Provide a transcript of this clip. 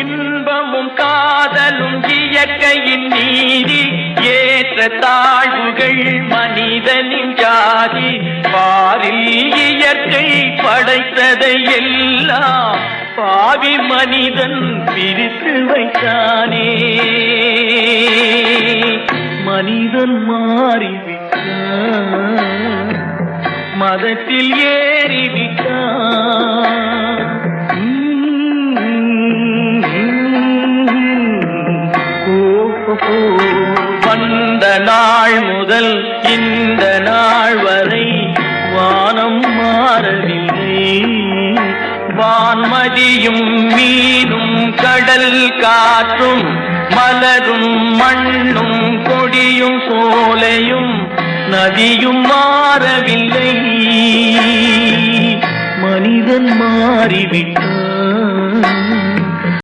இன்பமும் காதலும் இயற்கையின் நீதி, ஏற்ற தாழ்வுகள் மனிதனின் ஜாதி. பாரில் இயற்கை படைத்ததை எல்லாம் பாவி மனிதன் பிரித்து வைத்தானே. மனிதன் மாறிவிட்டான், மதத்தில் ஏறிவிட்டான். வந்த நாள் முதல் இந்த நாள் வரை வானம் மாறவில்லை. வான்மதியும் மீனும் கடல் காற்றும் மலரும் மண்ணும் கொடியும் சோலையும் நதியும் மாறவில்லை. மனிதன் மாறிவிட்டான்.